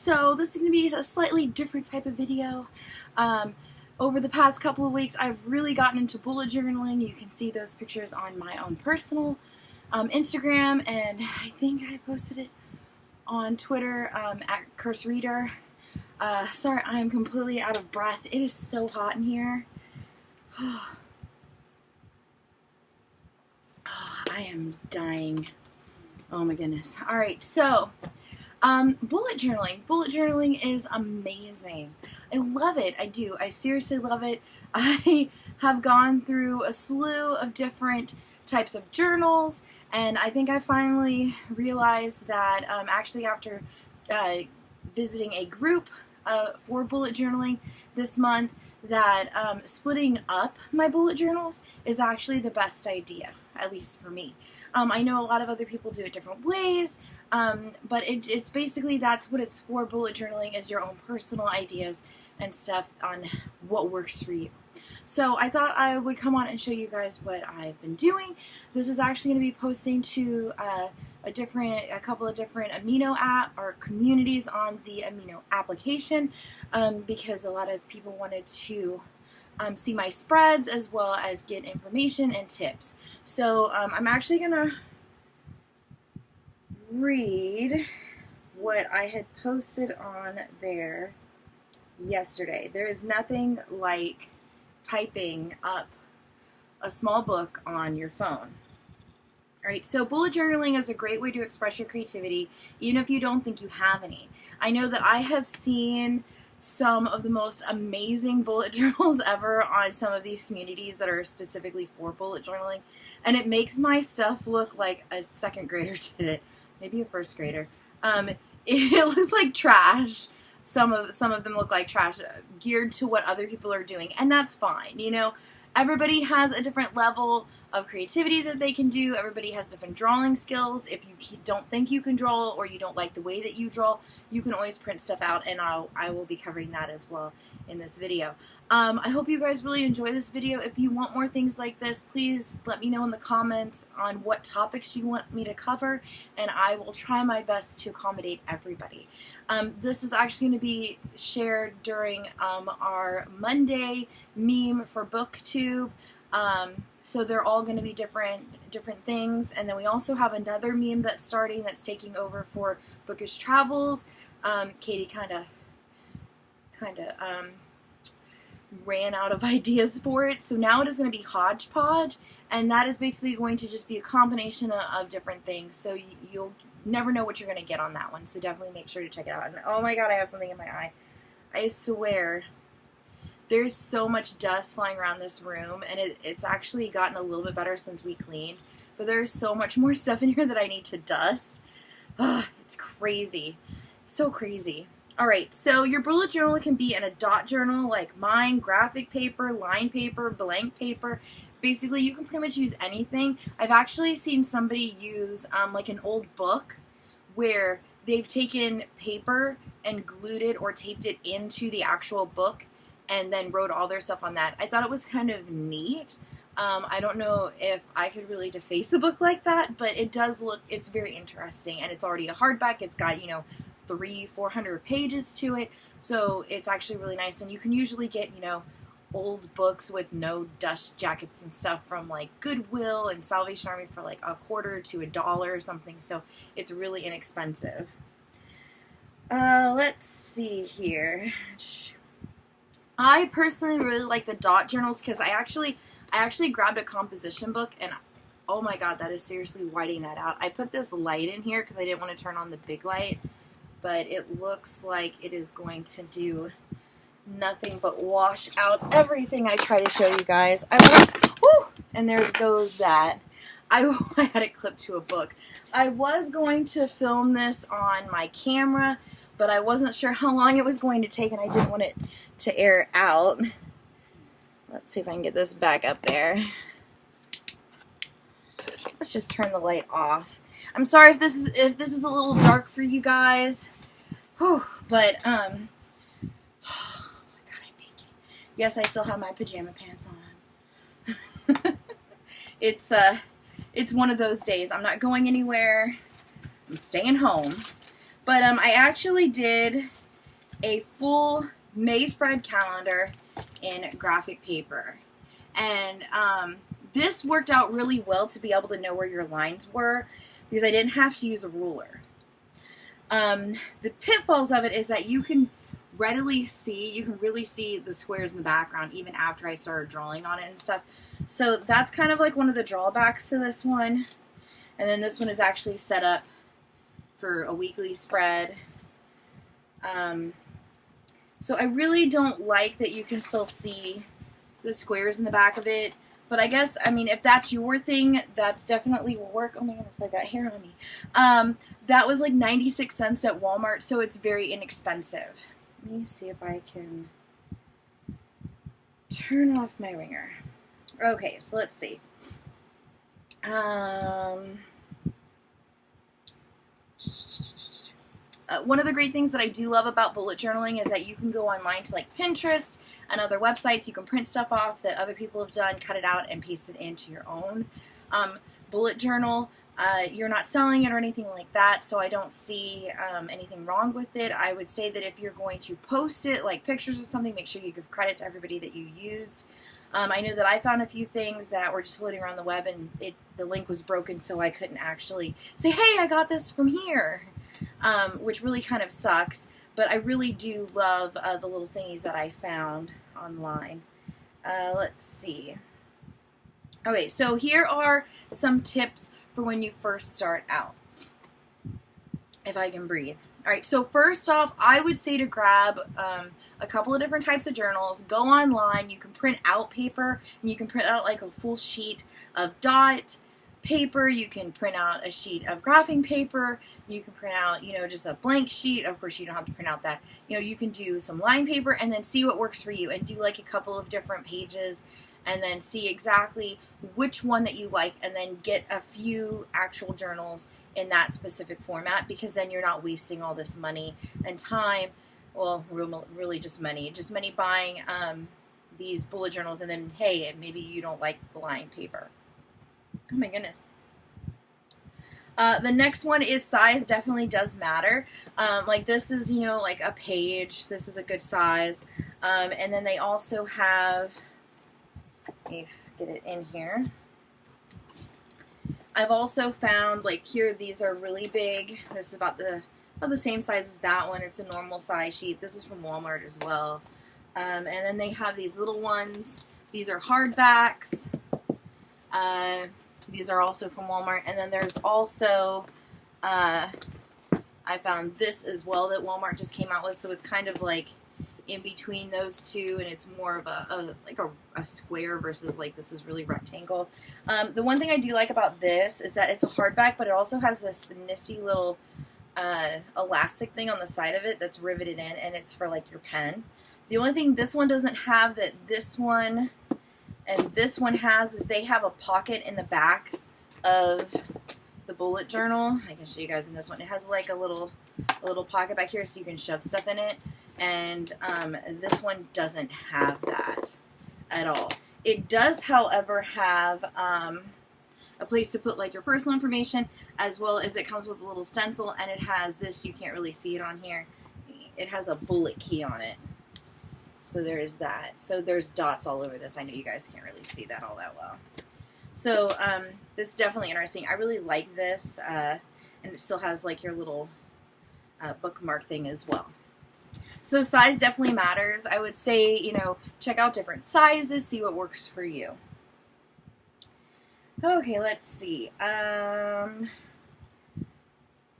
so this is going to be a slightly different type of video. Over the past couple of weeks, I've really gotten into bullet journaling. You can see those pictures on my own personal Instagram, and I think I posted it on Twitter at Curse Reader. Sorry, I am completely out of breath. It is so hot in here. Oh, I am dying. Oh my goodness. Alright, so bullet journaling. Bullet journaling is amazing. I love it. I do. I seriously love it. I have gone through a slew of different types of journals, and I think I finally realized that actually after visiting a group for bullet journaling this month, that splitting up my bullet journals is actually the best idea, at least for me. I know a lot of other people do it different ways, but it's basically, that's what it's for. Bullet journaling is your own personal ideas and stuff on what works for you. So I thought I would come on and show you guys what I've been doing. This is actually going to be posting to a couple of different amino app or communities on the amino application, because a lot of people wanted to see my spreads as well as get information and tips. So I'm actually gonna read what I had posted on there yesterday. There is nothing like typing up a small book on your phone. Alright, so bullet journaling is a great way to express your creativity, even if you don't think you have any. I know that I have seen some of the most amazing bullet journals ever on some of these communities that are specifically for bullet journaling, and it makes my stuff look like a second grader did it, maybe a first grader. It looks like trash. Some of them look like trash, geared to what other people are doing, and that's fine. You know, everybody has a different level of creativity that they can do. Everybody has different drawing skills. If you don't think you can draw, or you don't like the way that you draw, you can always print stuff out, and I will be covering that as well in this video. I hope you guys really enjoy this video. If you want more things like this, please let me know in the comments on what topics you want me to cover, and I will try my best to accommodate everybody. This is actually going to be shared during our Monday meme for BookTube. So they're all going to be different things, and then we also have another meme that's starting, that's taking over for Bookish Travels. Katie kind of ran out of ideas for it, so now it is going to be hodgepodge, and that is basically going to just be a combination of different things, so you'll never know what you're going to get on that one, so definitely make sure to check it out. And oh my god, I have something in my eye. I swear. There's so much dust flying around this room, and it's actually gotten a little bit better since we cleaned, but there's so much more stuff in here that I need to dust. Ugh, it's crazy. So crazy. Alright, so your bullet journal can be in a dot journal like mine, graphic paper, line paper, blank paper. Basically, you can pretty much use anything. I've actually seen somebody use like an old book where they've taken paper and glued it or taped it into the actual book, and then wrote all their stuff on that. I thought it was kind of neat. I don't know if I could really deface a book like that, but it does look, it's very interesting, and it's already a hardback. It's got, you know, 300-400 pages to it, so it's actually really nice, and you can usually get, you know, old books with no dust jackets and stuff from like Goodwill and Salvation Army for like $0.25 to $1 or something, so it's really inexpensive. Let's see here. I personally really like the dot journals because I actually grabbed a composition book, and oh my god, that is seriously whiting that out. I put this light in here because I didn't want to turn on the big light, but it looks like it is going to do nothing but wash out everything I try to show you guys. And there goes that. I had it clipped to a book. I was going to film this on my camera, but I wasn't sure how long it was going to take, and I didn't want it to air out. Let's see if I can get this back up there. Let's just turn the light off. I'm sorry if this is a little dark for you guys. Whew, but oh my god, I'm baking. Yes, I still have my pajama pants on. It's one of those days. I'm not going anywhere. I'm staying home. But I actually did a full May spread calendar in graphic paper. And this worked out really well to be able to know where your lines were because I didn't have to use a ruler. The pitfalls of it is that you can really see the squares in the background even after I started drawing on it and stuff. So that's kind of like one of the drawbacks to this one. And then this one is actually set up for a weekly spread. So I really don't like that you can still see the squares in the back of it. But I guess, I mean, if that's your thing, that's definitely will work. Oh my goodness, I got hair on me. That was like 96 cents at Walmart, so it's very inexpensive. Let me see if I can turn off my ringer. Okay, so let's see. One of the great things that I do love about bullet journaling is that you can go online to like Pinterest and other websites. You can print stuff off that other people have done, cut it out, and paste it into your own bullet journal. You're not selling it or anything like that, so I don't see anything wrong with it. I would say that if you're going to post it, like pictures or something, make sure you give credit to everybody that you used. I know that I found a few things that were just floating around the web, and the link was broken, so I couldn't actually say, hey, I got this from here, which really kind of sucks. But I really do love the little thingies that I found online. Let's see. Okay, so here are some tips for when you first start out. If I can breathe. All right, so first off, I would say to grab a couple of different types of journals. Go online. You can print out paper, and you can print out like a full sheet of dot paper. You can print out a sheet of graphing paper. You can print out, you know, just a blank sheet. Of course, you don't have to print out that. You know, you can do some line paper and then see what works for you and do like a couple of different pages and then see exactly which one that you like and then get a few actual journals in that specific format, because then you're not wasting all this money and time. Well, really just money buying these bullet journals, and then, hey, maybe you don't like the line paper. Oh my goodness. The next one is size definitely does matter. Like this is, you know, like a page. This is a good size. And then they also have, let me get it in here. I've also found, like here, these are really big. This is about the same size as that one. It's a normal size sheet. This is from Walmart as well. And then they have these little ones. These are hardbacks. These are also from Walmart. And then there's also, I found this as well that Walmart just came out with. So it's kind of like in between those two, and it's more of a square versus like this is really rectangle. The one thing I do like about this is that it's a hardback, but it also has this nifty little elastic thing on the side of it that's riveted in, and it's for like your pen. The only thing this one doesn't have that this one and this one has is they have a pocket in the back of the bullet journal. I can show you guys in this one. It has like a little pocket back here so you can shove stuff in it. And this one doesn't have that at all. It does, however, have a place to put like your personal information, as well as it comes with a little stencil, and it has this, you can't really see it on here, it has a bullet key on it. So there is that. So there's dots all over this. I know you guys can't really see that all that well. So this is definitely interesting. I really like this, and it still has like your little bookmark thing as well. So size definitely matters. I would say, you know, check out different sizes, see what works for you. Okay, let's see.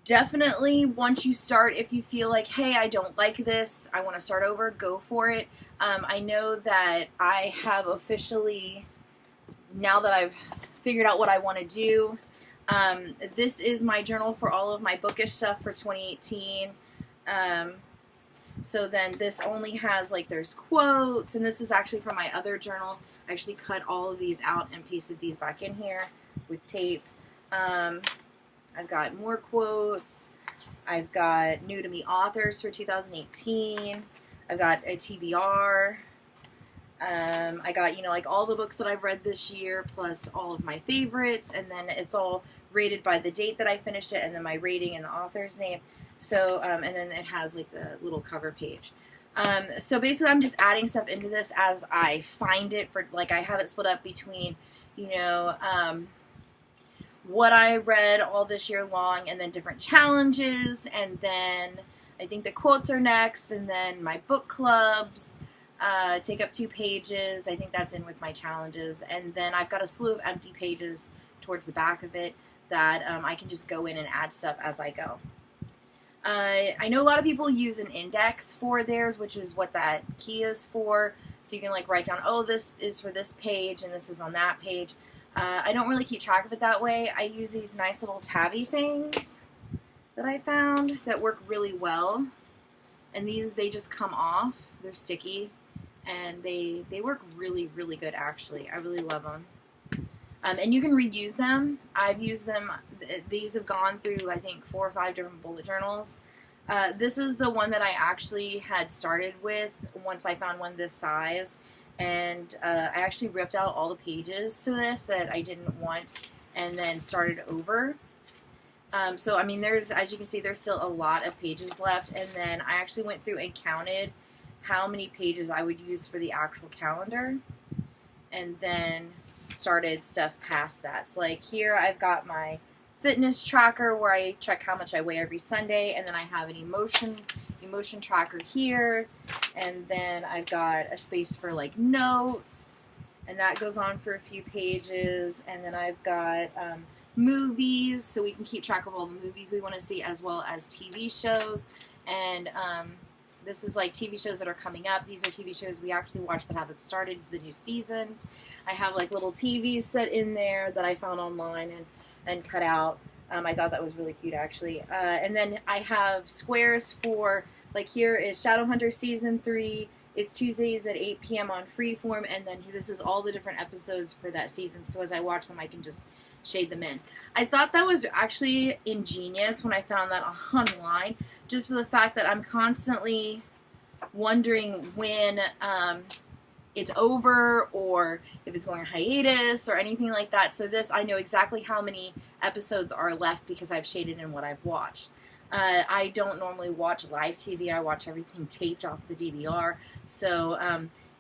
Definitely once you start, if you feel like, hey, I don't like this, I want to start over, go for it. I know that I have officially, now that I've figured out what I want to do, this is my journal for all of my bookish stuff for 2018. So then this only has, like, there's quotes, and this is actually from my other journal. I actually cut all of these out and pasted these back in here with tape. I've got more quotes. I've got new to me authors for 2018. I've got a TBR. I got, you know, like all the books that I've read this year, plus all of my favorites, and then it's all rated by the date that I finished it, and then my rating and the author's name. So, and then it has like the little cover page. So basically I'm just adding stuff into this as I find it for, like, I have it split up between, you know, what I read all this year long, and then different challenges, and then I think the quotes are next, and then my book clubs take up 2 pages. I think that's in with my challenges, and then I've got a slew of empty pages towards the back of it that I can just go in and add stuff as I go. I know a lot of people use an index for theirs, which is what that key is for, so you can like write down, oh, this is for this page and this is on that page. I don't really keep track of it that way. I use these nice little tabby things that I found that work really well, and these, they just come off. They're sticky, and they work really, really good, actually. I really love them. And you can reuse them. I've used them. These have gone through, I think, 4 or 5 different bullet journals. This is the one that I actually had started with once I found one this size. And I actually ripped out all the pages to this that I didn't want and then started over. So, I mean, there's, as you can see, there's still a lot of pages left. And then I actually went through and counted how many pages I would use for the actual calendar. And then started stuff past that. So, like, here I've got my fitness tracker where I check how much I weigh every Sunday, and then I have an emotion tracker here, and then I've got a space for like notes, and that goes on for a few pages, and then I've got movies, so we can keep track of all the movies we want to see, as well as TV shows, and this is like TV shows that are coming up. These are TV shows we actually watched but haven't started the new seasons. I have like little TVs set in there that I found online and cut out. I thought that was really cute, actually. And then I have squares for, like, here is Shadowhunter Season 3. It's Tuesdays at 8 p.m. on Freeform, and then this is all the different episodes for that season, so as I watch them, I can just shade them in. I thought that was actually ingenious when I found that online, just for the fact that I'm constantly wondering when it's over, or if it's going on hiatus or anything like that. So this, I know exactly how many episodes are left because I've shaded in what I've watched. I don't normally watch live TV. I watch everything taped off the DVR. So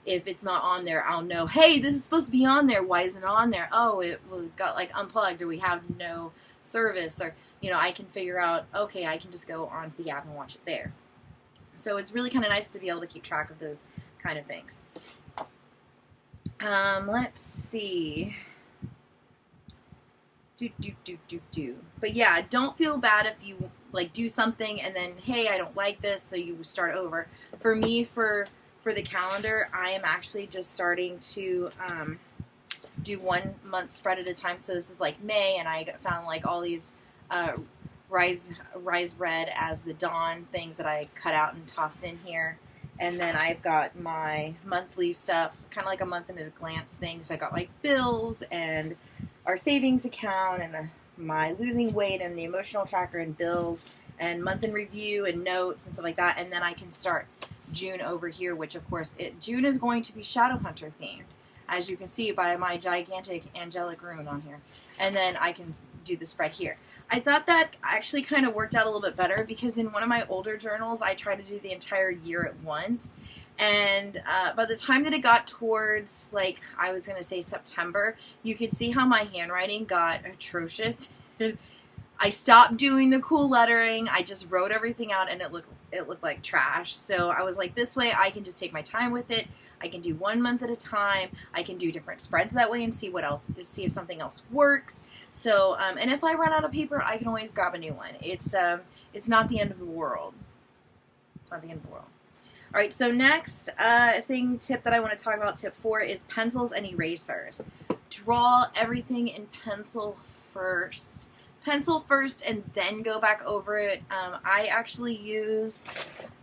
if it's not on there, I'll know, hey, this is supposed to be on there. Why isn't it on there? Oh, it got like unplugged, or we have no service, or, you know, I can figure out, okay, I can just go onto the app and watch it there. So it's really kind of nice to be able to keep track of those kind of things. Let's see. But yeah, don't feel bad if you like do something and then, hey, I don't like this, so you start over. For me, for the calendar, I am actually just starting to do 1 month spread at a time. So this is like May, and I found like all these Rise Red as the Dawn things that I cut out and tossed in here. And then I've got my monthly stuff, kind of like a month at a glance thing. So I got like bills and our savings account and my losing weight and the emotional tracker and bills and month in review and notes and stuff like that. And then I can start June over here, which of course June is going to be Shadowhunter themed, as you can see by my gigantic angelic rune on here. And then I can do the spread here. I thought that actually kind of worked out a little bit better, because in one of my older journals, I tried to do the entire year at once. And by the time that it got towards, like, I was going to say September, you could see how my handwriting got atrocious. I stopped doing the cool lettering. I just wrote everything out, and it looked like trash. So I was like, this way I can just take my time with it. I can do 1 month at a time. I can do different spreads that way and see what else, see if something else works. So, and if I run out of paper, I can always grab a new one. It's not the end of the world. It's not the end of the world. All right, so next tip that I want to talk about, tip 4, is pencils and erasers. Draw everything in pencil first. Pencil first and then go back over it. I actually use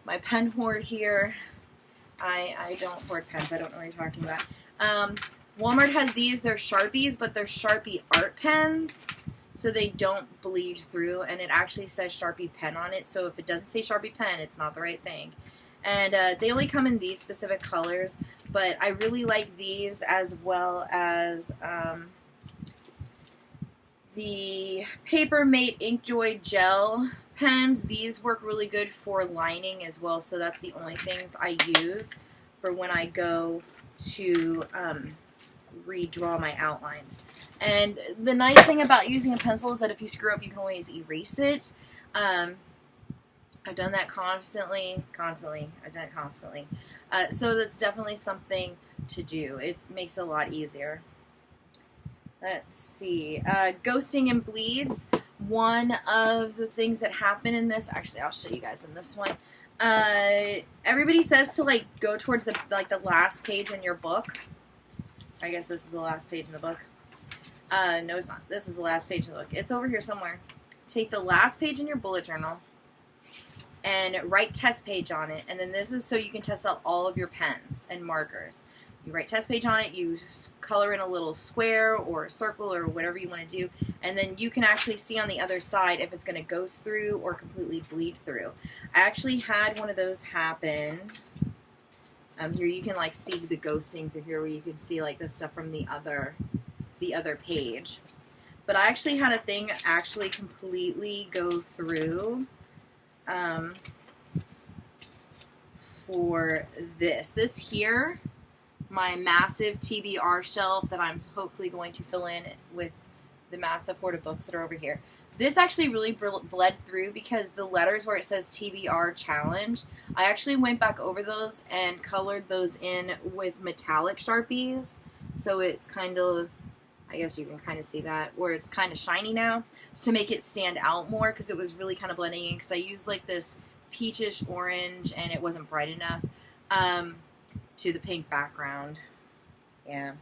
my pen hoard here. I don't hoard pens. I don't know what you're talking about. Walmart has these. They're Sharpies, but they're Sharpie art pens, so they don't bleed through, and it actually says Sharpie pen on it, so if it doesn't say Sharpie pen, it's not the right thing. And they only come in these specific colors, but I really like these, as well as the Paper Mate Inkjoy Gel pens. These work really good for lining as well, so that's the only things I use for when I go to redraw my outlines. And the nice thing about using a pencil is that if you screw up, you can always erase it. I've done that constantly. I've done it constantly. So that's definitely something to do. It makes it a lot easier. Let's see. Ghosting and bleeds. One of the things that happen in this, actually I'll show you guys in this one. Everybody says to like go towards the last page in your book. I guess this is the last page in the book. No, it's not. This is the last page in the book. It's over here somewhere. Take the last page in your bullet journal and write test page on it. And then this is so you can test out all of your pens and markers. You write test page on it, you color in a little square or a circle or whatever you want to do, and then you can actually see on the other side if it's going to ghost through or completely bleed through. I actually had one of those happen. Here you can like see the ghosting through here where you can see like the stuff from the other page. But I actually had a thing actually completely go through for this. This here, my massive TBR shelf that I'm hopefully going to fill in with the massive hoard of books that are over here. This actually really bled through because the letters where it says TBR Challenge, I actually went back over those and colored those in with metallic Sharpies. So it's kind of, I guess you can kind of see that, where it's kind of shiny now, to make it stand out more because it was really kind of blending in because I used like this peachish orange and it wasn't bright enough to the pink background. Yeah.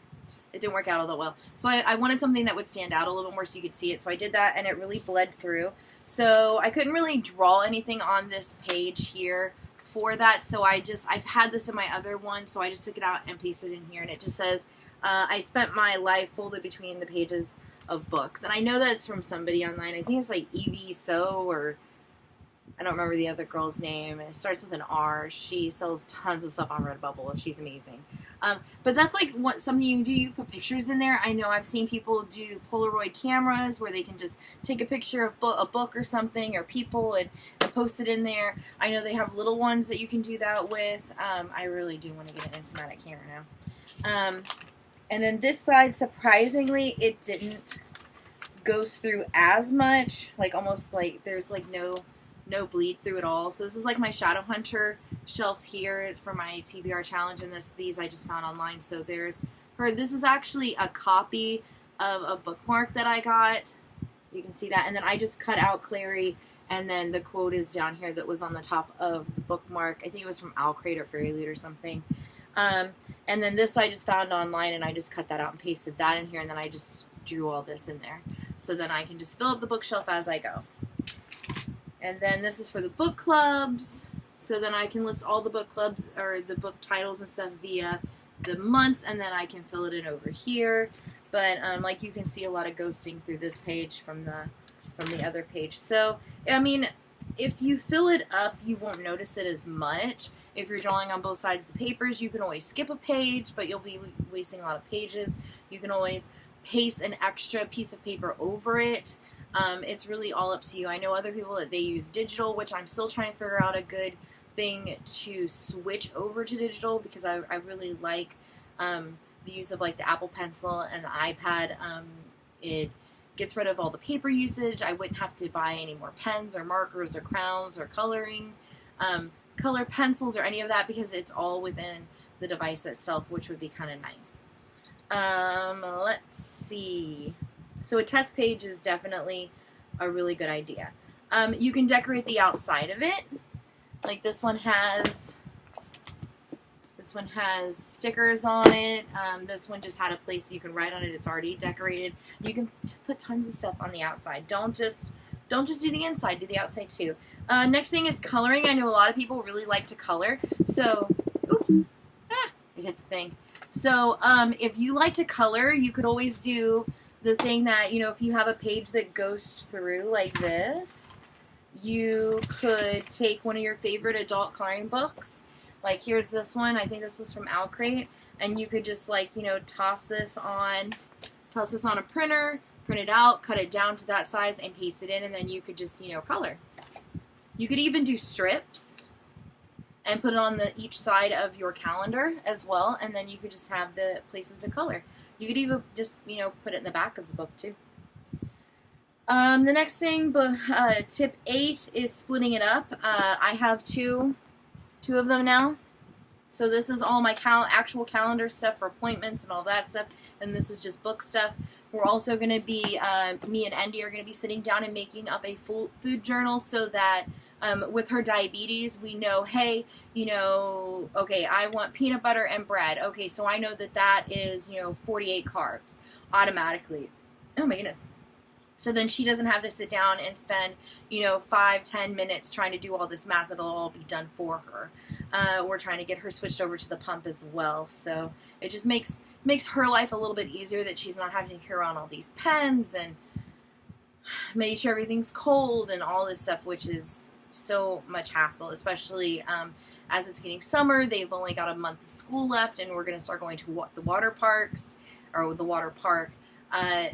It didn't work out all that well. So I wanted something that would stand out a little bit more so you could see it. So I did that and it really bled through. So I couldn't really draw anything on this page here for that. So I've had this in my other one. So I just took it out and pasted it in here. And it just says, I spent my life folded between the pages of books. And I know that's from somebody online. I think it's like Evie So, or I don't remember the other girl's name. It starts with an R. She sells tons of stuff on Redbubble. She's amazing. But that's like something you can do. You put pictures in there. I know I've seen people do Polaroid cameras where they can just take a picture of a book or something or people and post it in there. I know they have little ones that you can do that with. I really do want to get an Instamatic camera now. And then this side, surprisingly, it didn't ghost through as much. Like almost like there's like no bleed through at all. So this is like my Shadow Hunter shelf here for my TBR challenge, and these I just found online. So there's her. This is actually a copy of a bookmark that I got. You can see that. And then I just cut out Clary, and then the quote is down here that was on the top of the bookmark. I think it was from Owlcrate or Fairy Loot or something. And then this I just found online, and I just cut that out and pasted that in here, and then I just drew all this in there. So then I can just fill up the bookshelf as I go. And then this is for the book clubs. So then I can list all the book clubs or the book titles and stuff via the months, and then I can fill it in over here. But like you can see a lot of ghosting through this page from the other page. So I mean, if you fill it up, you won't notice it as much. If you're drawing on both sides of the papers, you can always skip a page, but you'll be wasting a lot of pages. You can always paste an extra piece of paper over it. It's really all up to you. I know other people that they use digital, which I'm still trying to figure out a good thing to switch over to digital because I really like the use of like the Apple Pencil and the iPad. It gets rid of all the paper usage. I wouldn't have to buy any more pens or markers or crowns or coloring, color pencils or any of that because it's all within the device itself, which would be kind of nice. Let's see. So a test page is definitely a really good idea. You can decorate the outside of it. Like this one has stickers on it. This one just had a place you can write on it. It's already decorated. You can put tons of stuff on the outside. Don't just do the inside. Do the outside too. Next thing is coloring. I know a lot of people really like to color. So, oops, I hit the thing. So, if you like to color, you could always do the thing that, you know, if you have a page that goes through like this, you could take one of your favorite adult coloring books. Like here's this one. I think this was from Owlcrate, and you could just like, you know, toss this on a printer, print it out, cut it down to that size, and paste it in, and then you could just, you know, color. You could even do strips and put it on each side of your calendar as well, and then you could just have the places to color. You could even just, put it in the back of the book too. The next thing, tip 8 is splitting it up. I have two of them now. So this is all my actual calendar stuff for appointments and all that stuff, and this is just book stuff. We're also going to be, me and Andy are going to be sitting down and making up a full food journal so that with her diabetes, we know, hey, okay, I want peanut butter and bread. Okay, so I know that is, 48 carbs automatically. Oh my goodness. So then she doesn't have to sit down and spend, 5-10 minutes trying to do all this math. It'll all be done for her. We're trying to get her switched over to the pump as well. So it just makes her life a little bit easier that she's not having to carry around all these pens and make sure everything's cold and all this stuff, which is so much hassle, especially as it's getting summer. They've only got a month of school left, and we're going to start going to the water parks, or the water park.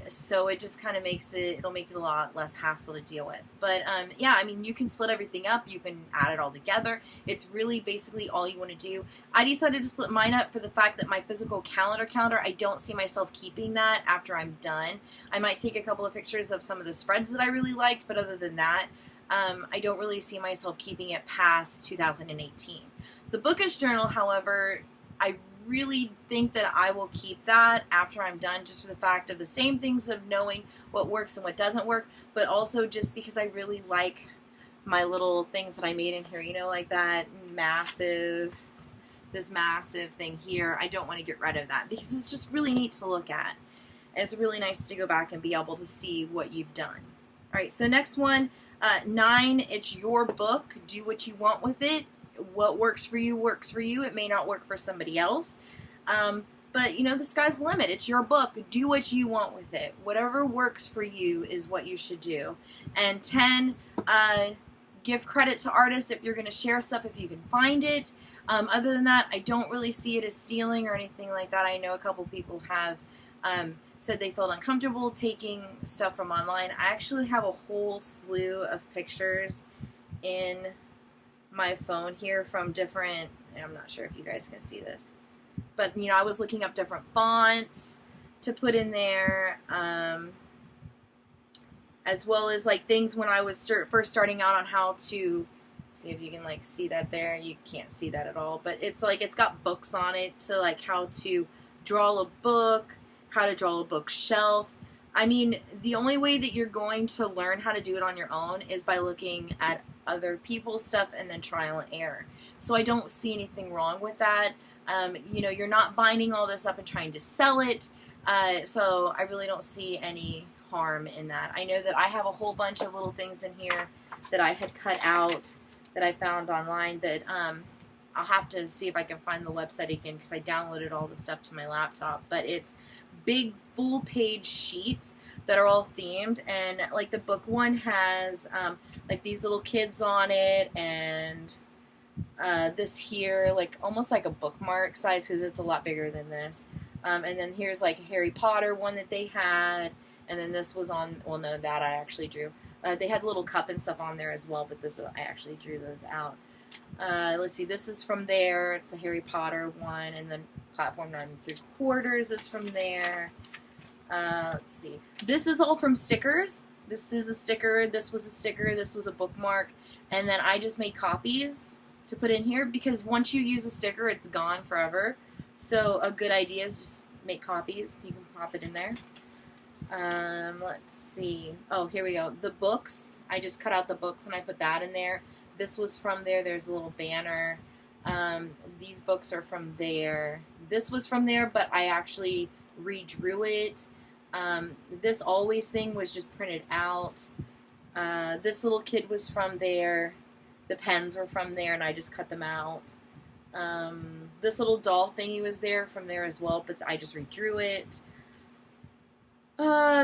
So it just kind of it'll make it a lot less hassle to deal with. But, yeah, I mean, you can split everything up. You can add it all together. It's really basically all you want to do. I decided to split mine up for the fact that my physical calendar, I don't see myself keeping that after I'm done. I might take a couple of pictures of some of the spreads that I really liked, but other than that, I don't really see myself keeping it past 2018. The bookish journal, however, I really think that I will keep that after I'm done, just for the fact of the same things of knowing what works and what doesn't work, but also just because I really like my little things that I made in here, like this massive thing here. I don't want to get rid of that because it's just really neat to look at. And it's really nice to go back and be able to see what you've done. All right, so next one, 9, it's your book. Do what you want with it. What works for you works for you. It may not work for somebody else. But, the sky's the limit. It's your book. Do what you want with it. Whatever works for you is what you should do. And 10, give credit to artists if you're going to share stuff, if you can find it. Other than that, I don't really see it as stealing or anything like that. I know a couple people have said they felt uncomfortable taking stuff from online. I actually have a whole slew of pictures in my phone here from different, I'm not sure if you guys can see this, but I was looking up different fonts to put in there, as well as like things when I was first starting out on how to see if you can see that there. You can't see that at all, but it's got books on it to how to draw a book, how to draw a bookshelf. I mean, the only way that you're going to learn how to do it on your own is by looking at other people's stuff and then trial and error. So I don't see anything wrong with that. You're not binding all this up and trying to sell it. So I really don't see any harm in that. I know that I have a whole bunch of little things in here that I had cut out that I found online that I'll have to see if I can find the website again because I downloaded all the stuff to my laptop. But it's big full-page sheets that are all themed, and the book one has these little kids on it, and this here almost like a bookmark size because it's a lot bigger than this, and then here's a Harry Potter one that they had, and then this was on, well, no, that I actually drew. They had a little cup and stuff on there as well, but this I actually drew those out. Let's see, this is from there. It's the Harry Potter one, and then Platform 9 3/4 is from there. Let's see. This is all from stickers. This is a sticker. This was a sticker. This was a bookmark. And then I just made copies to put in here because once you use a sticker, it's gone forever. So a good idea is just make copies. You can pop it in there. Let's see. Oh, here we go. The books. I just cut out the books and I put that in there. This was from there. There's a little banner. These books are from there. This was from there, but I actually redrew it. This always thing was just printed out. This little kid was from there. The pens were from there, and I just cut them out. This little doll thingy was there from there as well, but I just redrew it.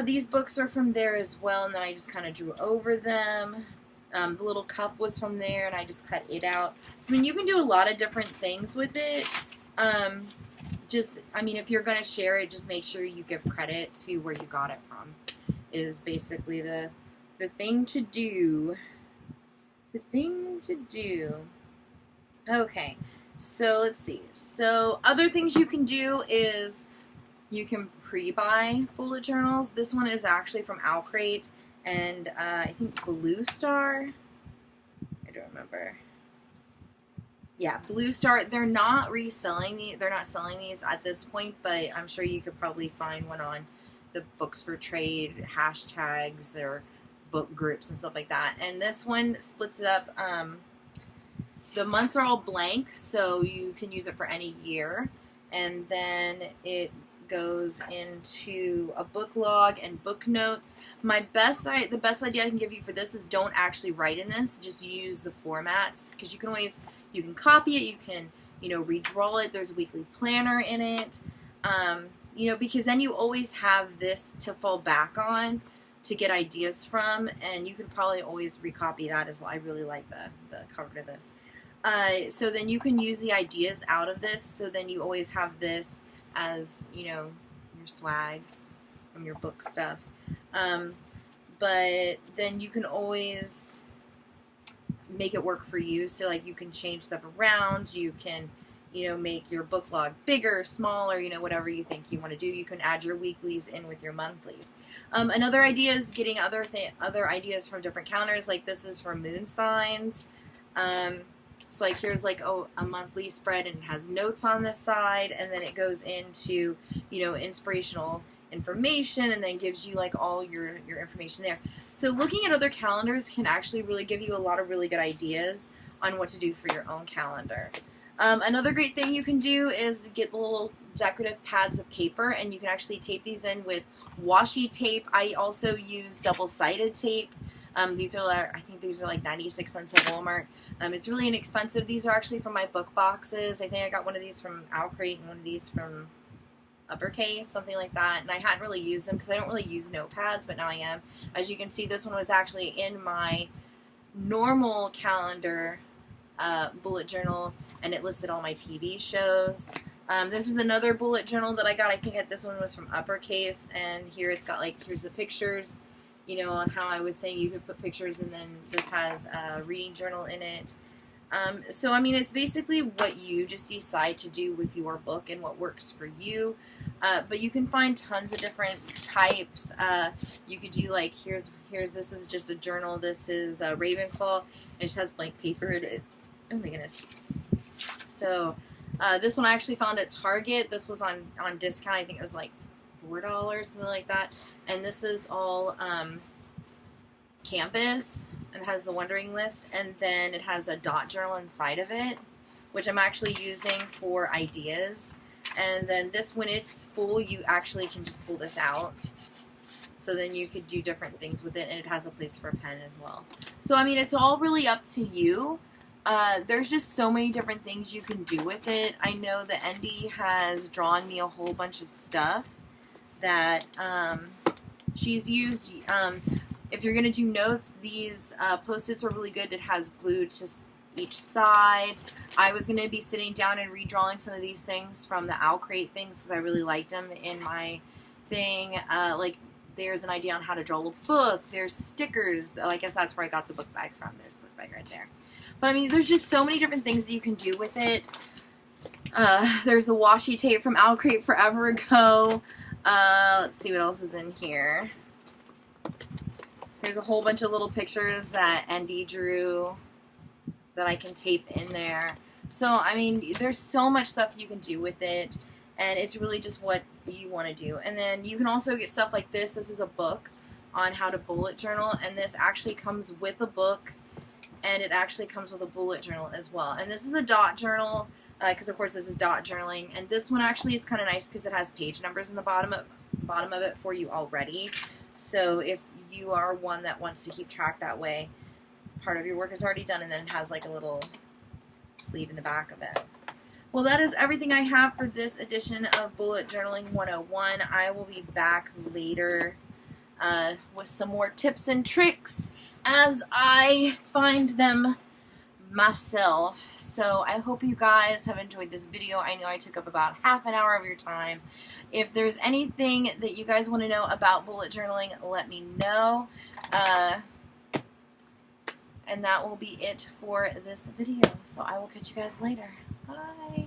These books are from there as well, and then I just kind of drew over them. The little cup was from there, and I just cut it out. So, I mean, you can do a lot of different things with it. If you're going to share it, just make sure you give credit to where you got it from, is basically the thing to do. The thing to do. Okay, so let's see. So other things you can do is you can pre-buy bullet journals. This one is actually from Owlcrate and I think Blue Star. I don't remember. Yeah, Blue Star. They're not reselling these. They're not selling these at this point, but I'm sure you could probably find one on the Books for Trade hashtags or book groups and stuff like that. And this one splits it up. The months are all blank, so you can use it for any year. And then it goes into a book log and book notes. The best idea I can give you for this is don't actually write in this. Just use the formats, because you can copy it, you can, redraw it. There's a weekly planner in it. Because then you always have this to fall back on to get ideas from, and you can probably always recopy that as well. I really like the cover to this. So then you can use the ideas out of this, so then you always have this as, your swag from your book stuff. But then you can always make it work for you. So like you can change stuff around, you can, make your book log bigger, smaller, whatever you think you want to do. You can add your weeklies in with your monthlies. Another idea is getting other ideas from different calendars. Like this is from Moon Signs. So like here's like a monthly spread, and it has notes on this side, and then it goes into, inspirational information, and then gives you like all your information there. So looking at other calendars can actually really give you a lot of really good ideas on what to do for your own calendar. Another great thing you can do is get little decorative pads of paper, and you can actually tape these in with washi tape. I also use double-sided tape. I think these are like 96 cents at Walmart. It's really inexpensive. These are actually from my book boxes. I think I got one of these from Owlcrate and one of these from Uppercase, something like that. And I hadn't really used them because I don't really use notepads, but now I am. As you can see, this one was actually in my normal calendar bullet journal, and it listed all my TV shows. This is another bullet journal that I got. I think this one was from Uppercase, and here it's got here's the pictures, on how I was saying you could put pictures, and then this has a reading journal in it. So, I mean, it's basically what you just decide to do with your book and what works for you. But you can find tons of different types. You could do this is just a journal. This is a Ravenclaw. It just has blank paper in it. Oh my goodness. So, this one I actually found at Target. This was on discount. I think it was like $4, something like that. And this is all canvas, and has the Wondering List, and then it has a dot journal inside of it, which I'm actually using for ideas. And then this, when it's full, you actually can just pull this out. So then you could do different things with it, and it has a place for a pen as well. So, I mean, it's all really up to you. There's just so many different things you can do with it. I know that Endy has drawn me a whole bunch of stuff that she's used. If you're going to do notes, these Post-its are really good. It has glue to each side. I was going to be sitting down and redrawing some of these things from the Owlcrate things because I really liked them in my thing. There's an idea on how to draw a book. There's stickers. I guess that's where I got the book bag from. There's the book bag right there. But, I mean, there's just so many different things that you can do with it. There's the washi tape from Owlcrate forever ago. Let's see what else is in here. There's a whole bunch of little pictures that Endy drew that I can tape in there. So, I mean, there's so much stuff you can do with it, and it's really just what you want to do. And then you can also get stuff like this. This is a book on how to bullet journal, and this actually comes with a book, and it actually comes with a bullet journal as well. And this is a dot journal, because of course this is dot journaling, and this one actually is kind of nice because it has page numbers in the bottom of it for you already. So if you are one that wants to keep track that way, part of your work is already done, and then it has like a little sleeve in the back of it. Well, that is everything I have for this edition of Bullet Journaling 101. I will be back later with some more tips and tricks as I find them myself. So I hope you guys have enjoyed this video. I know I took up about half an hour of your time. If there's anything that you guys want to know about bullet journaling, let me know. And that will be it for this video. So I will catch you guys later. Bye.